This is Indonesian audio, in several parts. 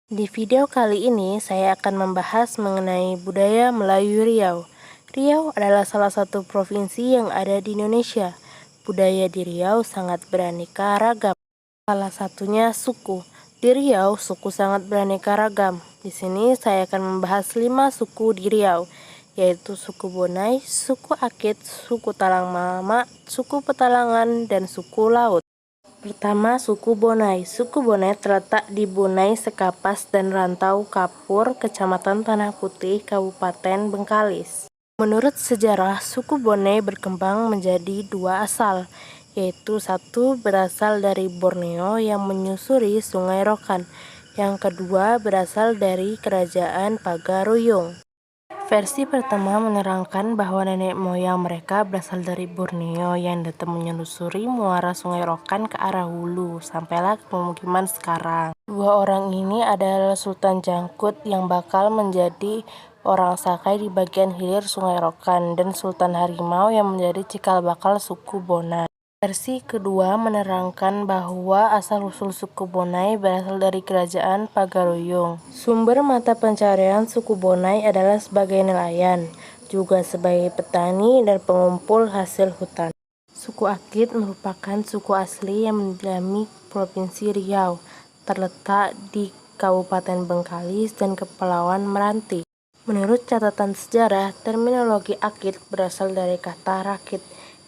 Di video kali ini saya akan membahas mengenai budaya Melayu Riau. Riau adalah salah satu provinsi yang ada di Indonesia. Budaya di Riau sangat beraneka ragam. Salah satunya suku. Di Riau, suku sangat beraneka ragam. Di sini saya akan membahas 5 suku di Riau, yaitu suku Bonai, suku Akit, suku Talang Mama, suku Petalangan, dan suku Laut. Pertama, suku Bonai. Suku Bonai terletak di Bonai, Sekapas, dan Rantau Kapur, Kecamatan Tanah Putih, Kabupaten Bengkalis. Menurut sejarah, suku Bonai berkembang menjadi 2 asal, yaitu satu berasal dari Borneo yang menyusuri Sungai Rokan, yang kedua berasal dari Kerajaan Pagaruyung. Versi pertama menerangkan bahwa nenek moyang mereka berasal dari Borneo yang datang menyusuri muara Sungai Rokan ke arah hulu, sampailah ke pemukiman sekarang. 2 orang ini adalah Sultan Jangkut yang bakal menjadi orang Sakai di bagian hilir Sungai Rokan, dan Sultan Harimau yang menjadi cikal bakal suku Bonai. Versi kedua menerangkan bahwa asal-usul suku Bonai berasal dari Kerajaan Pagaruyung. Sumber mata pencarian suku Bonai adalah sebagai nelayan, juga sebagai petani dan pengumpul hasil hutan. Suku Akit merupakan suku asli yang mendiami Provinsi Riau, terletak di Kabupaten Bengkalis dan Kepulauan Meranti. Menurut catatan sejarah, terminologi Akit berasal dari kata rakit,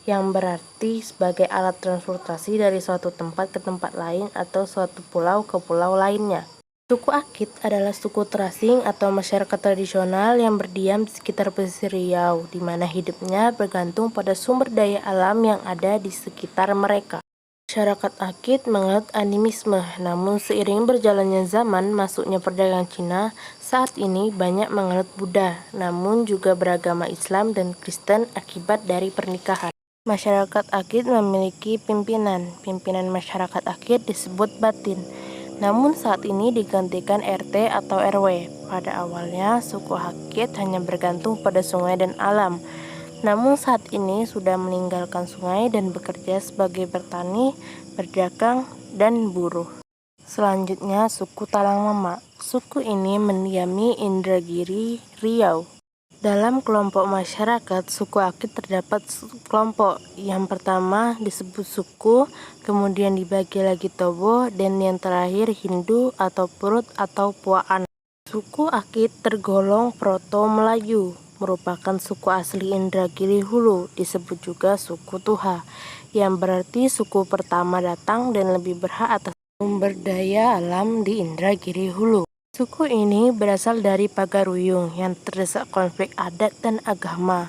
yang berarti sebagai alat transportasi dari suatu tempat ke tempat lain atau suatu pulau ke pulau lainnya. Suku Akit adalah suku terasing atau masyarakat tradisional yang berdiam di sekitar pesisir Riau, di mana hidupnya bergantung pada sumber daya alam yang ada di sekitar mereka. Masyarakat Akit menganut animisme, namun seiring berjalannya zaman masuknya perdagangan Cina, saat ini banyak menganut Buddha, namun juga beragama Islam dan Kristen akibat dari pernikahan. Masyarakat Akit memiliki pimpinan. Pimpinan masyarakat Akit disebut batin, namun saat ini digantikan RT atau RW. Pada awalnya, suku Akit hanya bergantung pada sungai dan alam, namun saat ini sudah meninggalkan sungai dan bekerja sebagai bertani, berdagang, dan buruh. Selanjutnya, suku Talang Mama. Suku ini mendiami Indragiri, Riau. Dalam kelompok masyarakat, suku Akit terdapat kelompok. Yang pertama disebut suku, kemudian dibagi lagi Tobo, dan yang terakhir Hindu atau Perut atau Puaan. Suku Akit tergolong Proto-Melayu, merupakan suku asli Indragiri Hulu, disebut juga suku Tuha, yang berarti suku pertama datang dan lebih berhak atas sumber daya alam di Indragiri Hulu. Suku ini berasal dari Pagaruyung yang terdesak konflik adat dan agama,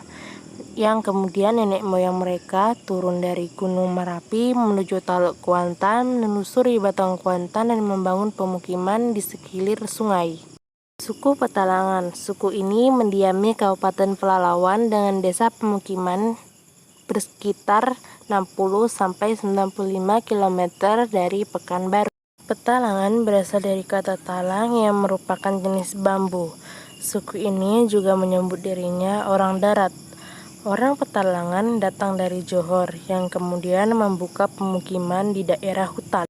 yang kemudian nenek moyang mereka turun dari Gunung Merapi menuju Taluk Kuantan, menelusuri Batang Kuantan dan membangun pemukiman di sekilir sungai. Suku Petalangan. Suku ini mendiami Kabupaten Pelalawan dengan desa pemukiman bersekitar 60-95 km dari Pekanbaru. Petalangan berasal dari kata talang yang merupakan jenis bambu. Suku ini juga menyebut dirinya orang darat. Orang Petalangan datang dari Johor yang kemudian membuka pemukiman di daerah hutan.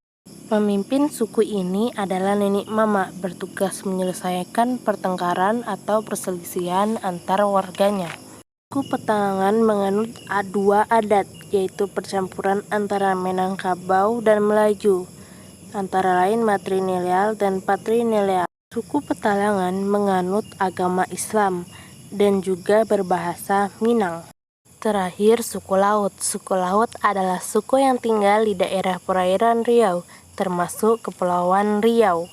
Pemimpin suku ini adalah Nenek Mama, bertugas menyelesaikan pertengkaran atau perselisihan antar warganya. Suku Petalangan menganut dua adat, yaitu percampuran antara Minangkabau dan Melayu, antara lain matrilineal dan patrilineal. Suku Petalangan menganut agama Islam dan juga berbahasa Minang. Terakhir, suku Laut. Suku Laut adalah suku yang tinggal di daerah perairan Riau, termasuk Kepulauan Riau.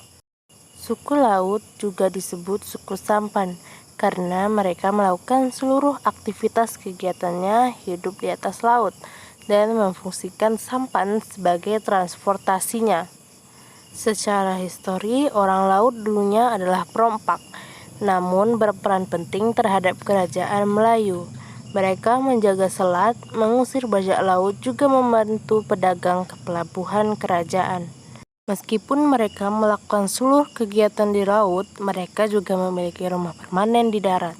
Suku Laut juga disebut suku Sampan, karena mereka melakukan seluruh aktivitas kegiatannya hidup di atas laut dan memfungsikan sampan sebagai transportasinya. Secara histori, orang laut dulunya adalah perompak, namun berperan penting terhadap kerajaan Melayu. Mereka menjaga selat, mengusir bajak laut, juga membantu pedagang ke pelabuhan kerajaan. Meskipun mereka melakukan seluruh kegiatan di laut, mereka juga memiliki rumah permanen di darat.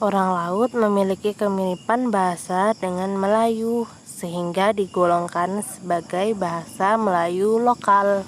Orang laut memiliki kemiripan bahasa dengan Melayu, sehingga digolongkan sebagai bahasa Melayu lokal.